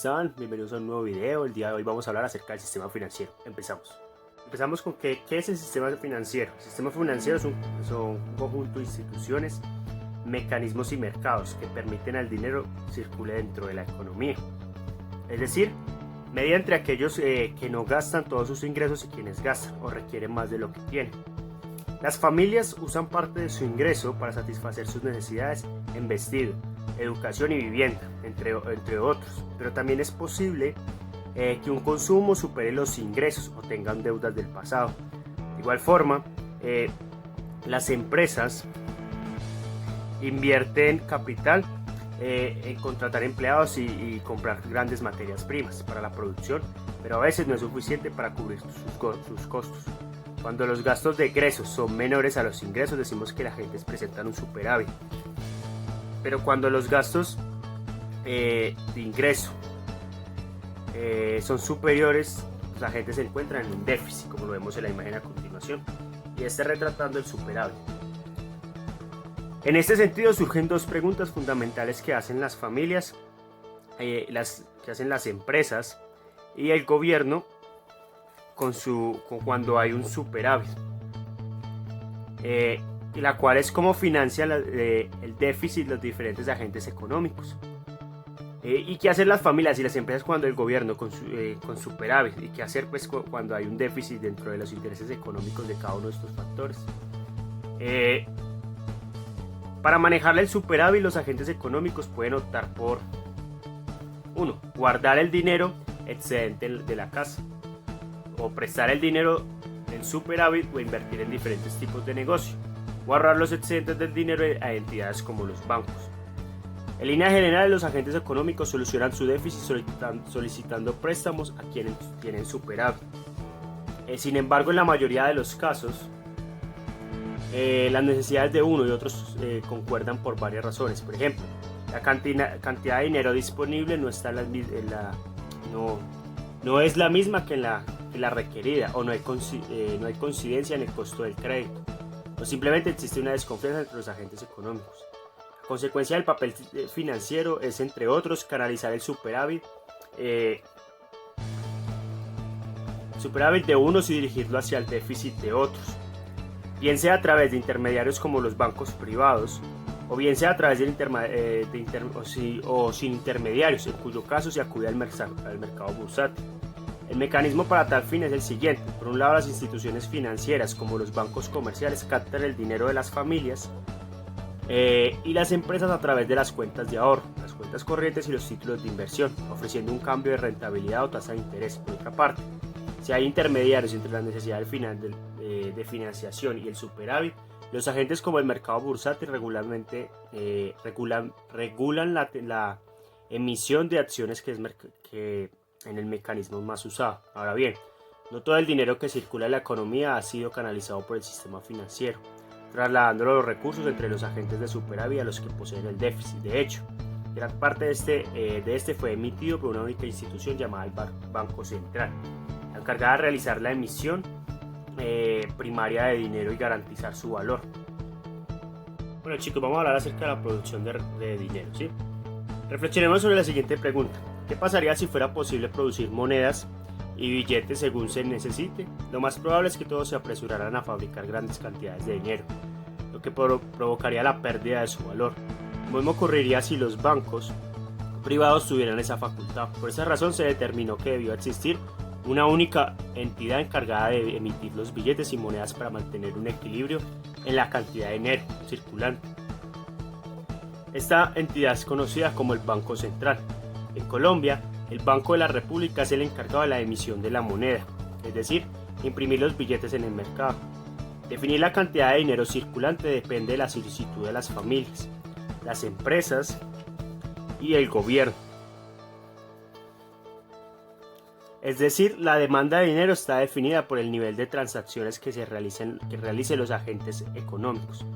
están? Bienvenidos a un nuevo video. El día de hoy vamos a hablar acerca del sistema financiero. Empezamos con qué es el sistema financiero. El sistema financiero son un conjunto de instituciones, mecanismos y mercados que permiten al dinero circule dentro de la economía. Es decir, mediante aquellos que no gastan todos sus ingresos y quienes gastan o requieren más de lo que tienen. Las familias usan parte de su ingreso para satisfacer sus necesidades en vestido, educación y vivienda, entre otros, pero también es posible que un consumo supere los ingresos o tengan deudas del pasado. De igual forma, las empresas invierten capital en contratar empleados y comprar grandes materias primas para la producción, pero a veces no es suficiente para cubrir sus costos. Cuando los gastos de egresos son menores a los ingresos, decimos que la gente presenta un superávit. Pero cuando los gastos de ingreso son superiores, la gente se encuentra en un déficit, como lo vemos en la imagen a continuación, y está retratando el superávit. En este sentido surgen dos preguntas fundamentales que hacen las familias, que hacen las empresas y el gobierno cuando hay un superávit, y la cual es cómo financia el déficit los diferentes agentes económicos, y qué hacen las familias y las empresas cuando el gobierno con superávit, y qué hacer pues cuando hay un déficit dentro de los intereses económicos de cada uno de estos factores. Para manejar el superávit, los agentes económicos pueden optar por 1. Guardar el dinero excedente de la casa, o prestar el dinero en superávit, o invertir en diferentes tipos de negocio, o ahorrar los excedentes del dinero a entidades como los bancos. En línea general, los agentes económicos solucionan su déficit solicitando préstamos a quienes tienen superávit. Sin embargo, en la mayoría de los casos, las necesidades de uno y otros concuerdan por varias razones. Por ejemplo, la cantidad de dinero disponible no es la misma que la requerida, o no hay coincidencia en el costo del crédito, o simplemente existe una desconfianza entre los agentes económicos. La consecuencia del papel financiero es, entre otros, canalizar el superávit de unos y dirigirlo hacia el déficit de otros, bien sea a través de intermediarios como los bancos privados, o bien sea a través o sin intermediarios, en cuyo caso se acude al mercado bursátil. El mecanismo para tal fin es el siguiente. Por un lado, las instituciones financieras como los bancos comerciales captan el dinero de las familias y las empresas a través de las cuentas de ahorro, las cuentas corrientes y los títulos de inversión, ofreciendo un cambio de rentabilidad o tasa de interés. Por otra parte, si hay intermediarios entre la necesidad de financiación y el superávit, los agentes como el mercado bursátil regulan la emisión de acciones, que en el mecanismo más usado. Ahora bien, no todo el dinero que circula en la economía ha sido canalizado por el sistema financiero, trasladando los recursos entre los agentes de superávit a los que poseen el déficit. De hecho, gran parte de este fue emitido por una única institución llamada el Banco Central, encargada de realizar la emisión primaria de dinero y garantizar su valor. Bueno, chicos, vamos a hablar acerca de la producción de dinero, ¿sí? Reflexionemos sobre la siguiente pregunta: ¿qué pasaría si fuera posible producir monedas y billetes según se necesite? Lo más probable es que todos se apresuraran a fabricar grandes cantidades de dinero, lo que provocaría la pérdida de su valor. Lo mismo ocurriría si los bancos privados tuvieran esa facultad. Por esa razón se determinó que debió existir una única entidad encargada de emitir los billetes y monedas para mantener un equilibrio en la cantidad de dinero circulante. Esta entidad es conocida como el Banco Central. En Colombia, el Banco de la República es el encargado de la emisión de la moneda, es decir, imprimir los billetes en el mercado. Definir la cantidad de dinero circulante depende de la solicitud de las familias, las empresas y el gobierno. Es decir, la demanda de dinero está definida por el nivel de transacciones que realicen los agentes económicos.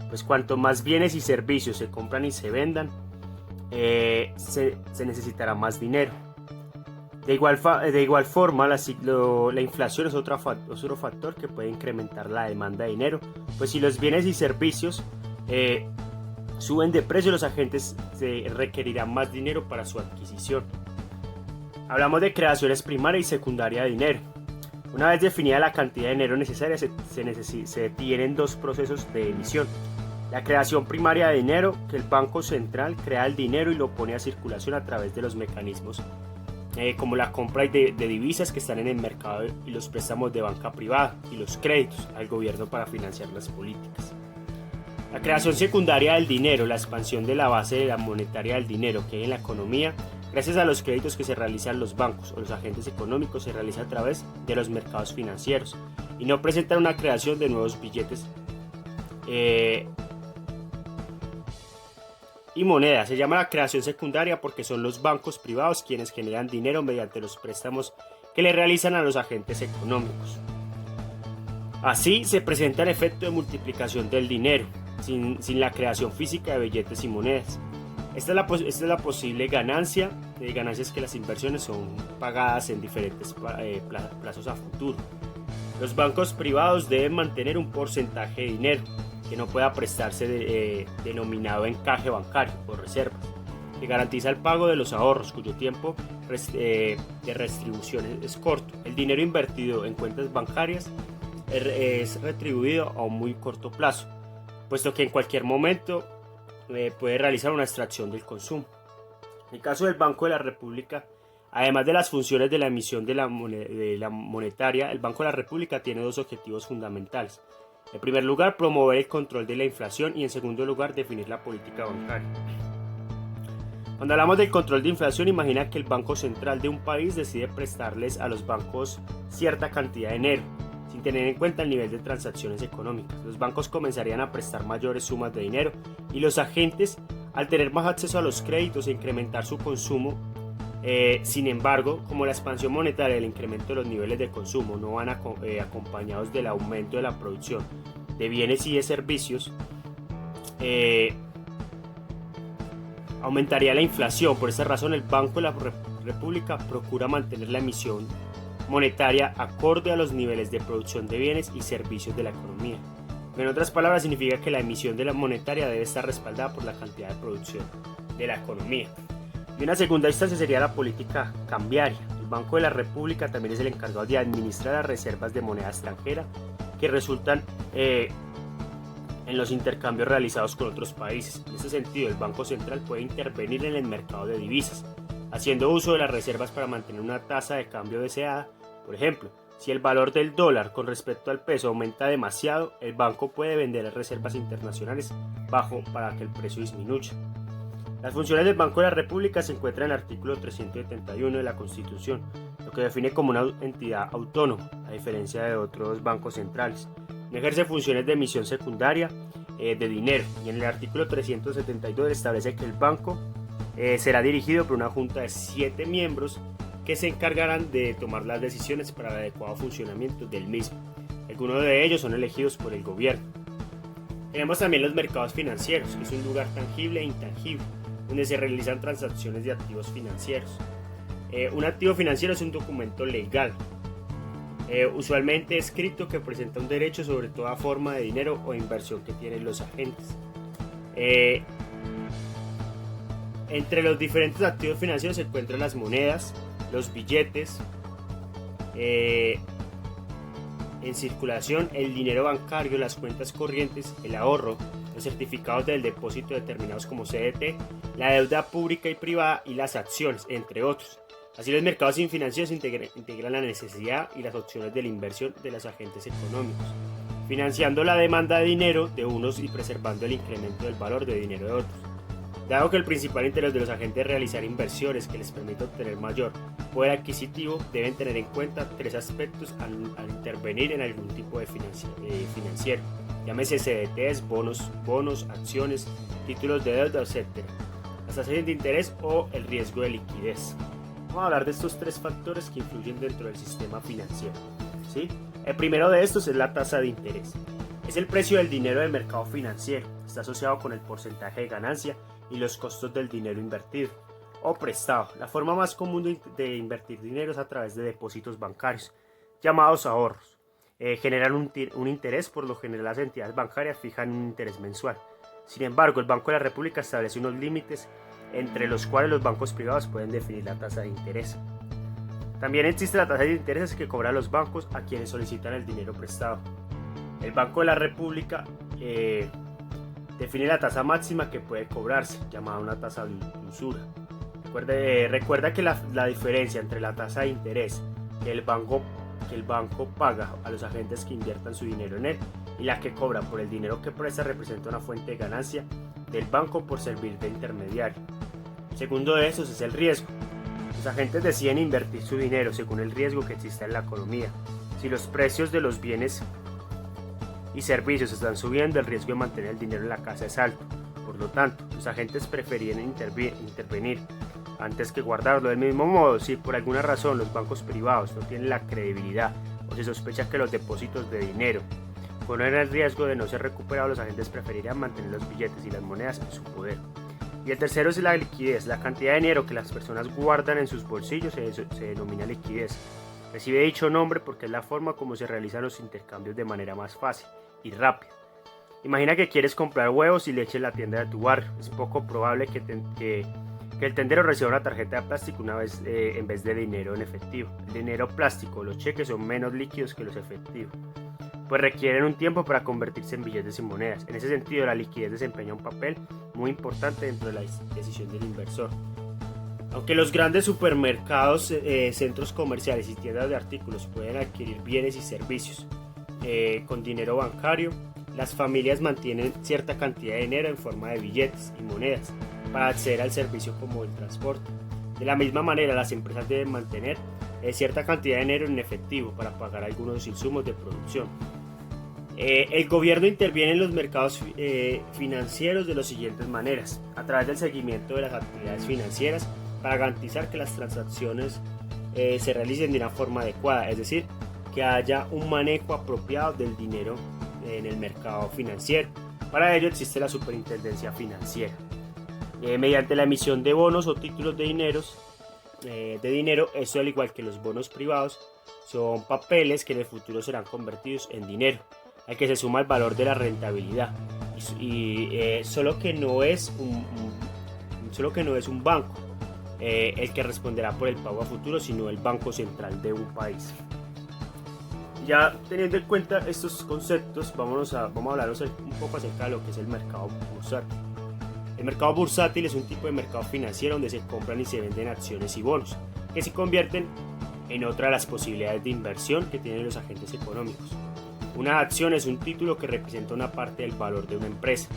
Pues cuanto más bienes y servicios se compran y se vendan, se necesitará más dinero. De igual forma, la inflación es otro factor que puede incrementar la demanda de dinero, pues si los bienes y servicios suben de precio, los agentes requerirán más dinero para su adquisición. Hablamos de creaciones primaria y secundaria de dinero. Una vez definida la cantidad de dinero necesaria, se detienen dos procesos de emisión. La creación primaria de dinero, que el Banco Central crea el dinero y lo pone a circulación a través de los mecanismos como la compra de divisas que están en el mercado y los préstamos de banca privada y los créditos al gobierno para financiar las políticas. La creación secundaria del dinero, la expansión de la base de la monetaria del dinero que hay en la economía, gracias a los créditos que se realizan los bancos o los agentes económicos, se realiza a través de los mercados financieros y no presentan una creación de nuevos billetes y monedas. Se llama la creación secundaria porque son los bancos privados quienes generan dinero mediante los préstamos que le realizan a los agentes económicos. Así se presenta el efecto de multiplicación del dinero, sin la creación física de billetes y monedas. Esta es la posible ganancia. Ganancias que las inversiones son pagadas en diferentes plazos a futuro. Los bancos privados deben mantener un porcentaje de dinero que no pueda prestarse denominado encaje bancario o reservas, que garantiza el pago de los ahorros cuyo tiempo de restribución es corto. El dinero invertido en cuentas bancarias es retribuido a un muy corto plazo, puesto que en cualquier momento puede realizar una extracción del consumo. En el caso del Banco de la República, además de las funciones de la emisión de la monetaria, el Banco de la República tiene dos objetivos fundamentales. En primer lugar, promover el control de la inflación y en segundo lugar, definir la política bancaria. Cuando hablamos del control de inflación, imagina que el Banco Central de un país decide prestarles a los bancos cierta cantidad de dinero, sin tener en cuenta el nivel de transacciones económicas. Los bancos comenzarían a prestar mayores sumas de dinero y los agentes, al tener más acceso a los créditos e incrementar su consumo, sin embargo, como la expansión monetaria y el incremento de los niveles de consumo no van acompañados del aumento de la producción de bienes y de servicios, aumentaría la inflación. Por esta razón, el Banco de la República procura mantener la emisión monetaria acorde a los niveles de producción de bienes y servicios de la economía. En otras palabras, significa que la emisión de la monetaria debe estar respaldada por la cantidad de producción de la economía. Y una segunda instancia sería la política cambiaria. El Banco de la República también es el encargado de administrar las reservas de moneda extranjera que resultan en los intercambios realizados con otros países. En este sentido, el Banco Central puede intervenir en el mercado de divisas, haciendo uso de las reservas para mantener una tasa de cambio deseada. Por ejemplo, si el valor del dólar con respecto al peso aumenta demasiado, el banco puede vender las reservas internacionales bajo para que el precio disminuya. Las funciones del Banco de la República se encuentran en el artículo 371 de la Constitución, lo que define como una entidad autónoma, a diferencia de otros bancos centrales. No ejerce funciones de emisión secundaria de dinero, y en el artículo 372 establece que el banco será dirigido por una junta de 7 miembros que se encargarán de tomar las decisiones para el adecuado funcionamiento del mismo. Algunos de ellos son elegidos por el gobierno. Tenemos también los mercados financieros, que es un lugar tangible e intangible, donde se realizan transacciones de activos financieros. Un activo financiero es un documento legal, usualmente escrito, que presenta un derecho sobre toda forma de dinero o inversión que tienen los agentes. Entre los diferentes activos financieros se encuentran las monedas, los billetes en circulación, el dinero bancario, las cuentas corrientes, el ahorro, los certificados del depósito determinados como CDT, la deuda pública y privada y las acciones, entre otros. Así, los mercados financieros integran la necesidad y las opciones de la inversión de los agentes económicos, financiando la demanda de dinero de unos y preservando el incremento del valor de dinero de otros. Dado que el principal interés de los agentes es realizar inversiones que les permitan obtener mayor poder adquisitivo, deben tener en cuenta 3 aspectos al intervenir en algún tipo de financiero. Llámese CDTs, bonos, acciones, títulos de deuda, etc. Las tasas de interés o el riesgo de liquidez. Vamos a hablar de estos 3 factores que influyen dentro del sistema financiero, ¿sí? El primero de estos es la tasa de interés. Es el precio del dinero del mercado financiero. Está asociado con el porcentaje de ganancia y los costos del dinero invertido o prestado. La forma más común de invertir dinero es a través de depósitos bancarios, llamados ahorros. Generan un interés. Por lo general, las entidades bancarias fijan un interés mensual. Sin embargo, el Banco de la República establece unos límites entre los cuales los bancos privados pueden definir la tasa de interés. También existe la tasa de intereses que cobran los bancos a quienes solicitan el dinero prestado. El Banco de la República define la tasa máxima que puede cobrarse, llamada una tasa de usura. Recuerda que la diferencia entre la tasa de interés que el banco paga a los agentes que inviertan su dinero en él y la que cobra por el dinero que presta representa una fuente de ganancia del banco por servir de intermediario. El segundo de esos es el riesgo. Los agentes deciden invertir su dinero según el riesgo que exista en la economía. Si los precios de los bienes y servicios están subiendo, el riesgo de mantener el dinero en la casa es alto. Por lo tanto, los agentes preferían intervenir antes que guardarlo. Del mismo modo, si por alguna razón los bancos privados no tienen la credibilidad o se sospecha que los depósitos de dinero corren el riesgo de no ser recuperados, los agentes preferirían mantener los billetes y las monedas en su poder. Y el tercero es la liquidez. La cantidad de dinero que las personas guardan en sus bolsillos se denomina liquidez. Recibe dicho nombre porque es la forma como se realizan los intercambios de manera más fácil y rápida. Imagina que quieres comprar huevos y leche en la tienda de tu barrio. Es poco probable que el tendero reciba una tarjeta de plástico en vez de dinero en efectivo. El dinero plástico, los cheques son menos líquidos que los efectivos, pues requieren un tiempo para convertirse en billetes y monedas. En ese sentido, la liquidez desempeña un papel muy importante dentro de la decisión del inversor. Aunque los grandes supermercados, centros comerciales y tiendas de artículos pueden adquirir bienes y servicios con dinero bancario, las familias mantienen cierta cantidad de dinero en forma de billetes y monedas para acceder al servicio como el transporte. De la misma manera, las empresas deben mantener cierta cantidad de dinero en efectivo para pagar algunos insumos de producción. El gobierno interviene en los mercados financieros de las siguientes maneras: a través del seguimiento de las actividades financieras para garantizar que las transacciones se realicen de una forma adecuada, es decir, que haya un manejo apropiado del dinero en el mercado financiero. Para ello existe la Superintendencia Financiera. Mediante la emisión de bonos o títulos de dinero, eso al igual que los bonos privados, son papeles que en el futuro serán convertidos en dinero, al que se suma el valor de la rentabilidad. Solo que no es un banco el que responderá por el pago a futuro, sino el Banco Central de un país. Ya teniendo en cuenta estos conceptos, vamos a hablar un poco acerca de lo que es el mercado bursátil. El mercado bursátil es un tipo de mercado financiero donde se compran y se venden acciones y bonos, que se convierten en otra de las posibilidades de inversión que tienen los agentes económicos. Una acción es un título que representa una parte del valor de una empresa,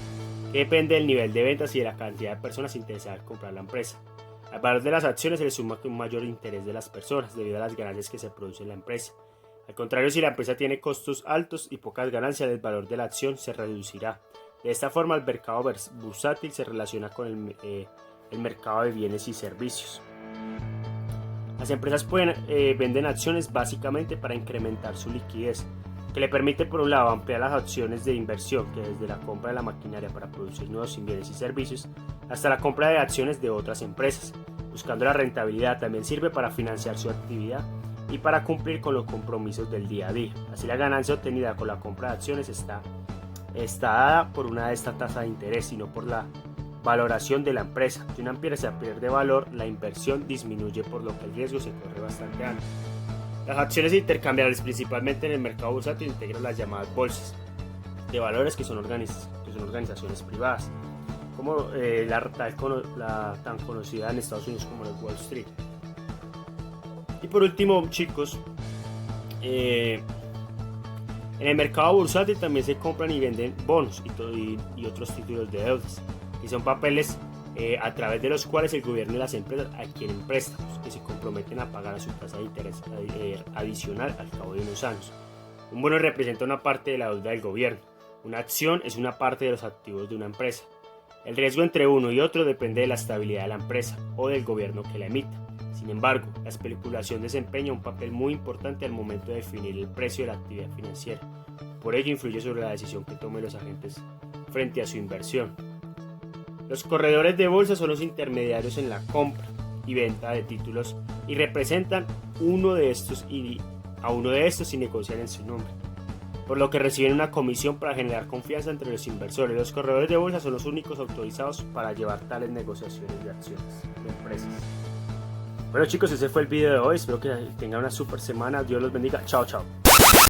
que depende del nivel de ventas y de la cantidad de personas interesadas en comprar la empresa. Al valor de las acciones se le suma un mayor interés de las personas debido a las ganancias que se producen en la empresa. Al contrario, si la empresa tiene costos altos y pocas ganancias, el valor de la acción se reducirá. De esta forma, el mercado bursátil se relaciona con el mercado de bienes y servicios. Las empresas venden acciones básicamente para incrementar su liquidez, que le permite por un lado ampliar las opciones de inversión, que desde la compra de la maquinaria para producir nuevos bienes y servicios hasta la compra de acciones de otras empresas. Buscando la rentabilidad, también sirve para financiar su actividad y para cumplir con los compromisos del día a día. Así, la ganancia obtenida con la compra de acciones está dada por una de estas tasas de interés, sino por la valoración de la empresa. Si una empresa pierde valor, la inversión disminuye, por lo que el riesgo se corre bastante alto. Las acciones intercambiables, principalmente en el mercado bursátil, integran las llamadas bolsas de valores, que son organizaciones privadas, como la tan conocida en Estados Unidos como el Wall Street. Y por último, chicos, en el mercado bursátil también se compran y venden bonos y otros títulos de deudas, que son papeles a través de los cuales el gobierno y las empresas adquieren préstamos que se comprometen a pagar a su tasa de interés adicional al cabo de unos años. Un bono representa una parte de la deuda del gobierno. Una acción es una parte de los activos de una empresa. El riesgo entre uno y otro depende de la estabilidad de la empresa o del gobierno que la emita. Sin embargo, la especulación desempeña un papel muy importante al momento de definir el precio de la actividad financiera. Por ello, influye sobre la decisión que tomen los agentes frente a su inversión. Los corredores de bolsa son los intermediarios en la compra y venta de títulos y representan a uno de estos y negocian en su nombre, por lo que reciben una comisión para generar confianza entre los inversores. Los corredores de bolsa son los únicos autorizados para llevar tales negociaciones de acciones de empresas. Bueno chicos, ese fue el video de hoy. Espero que tengan una super semana. Dios los bendiga. Chao, chao.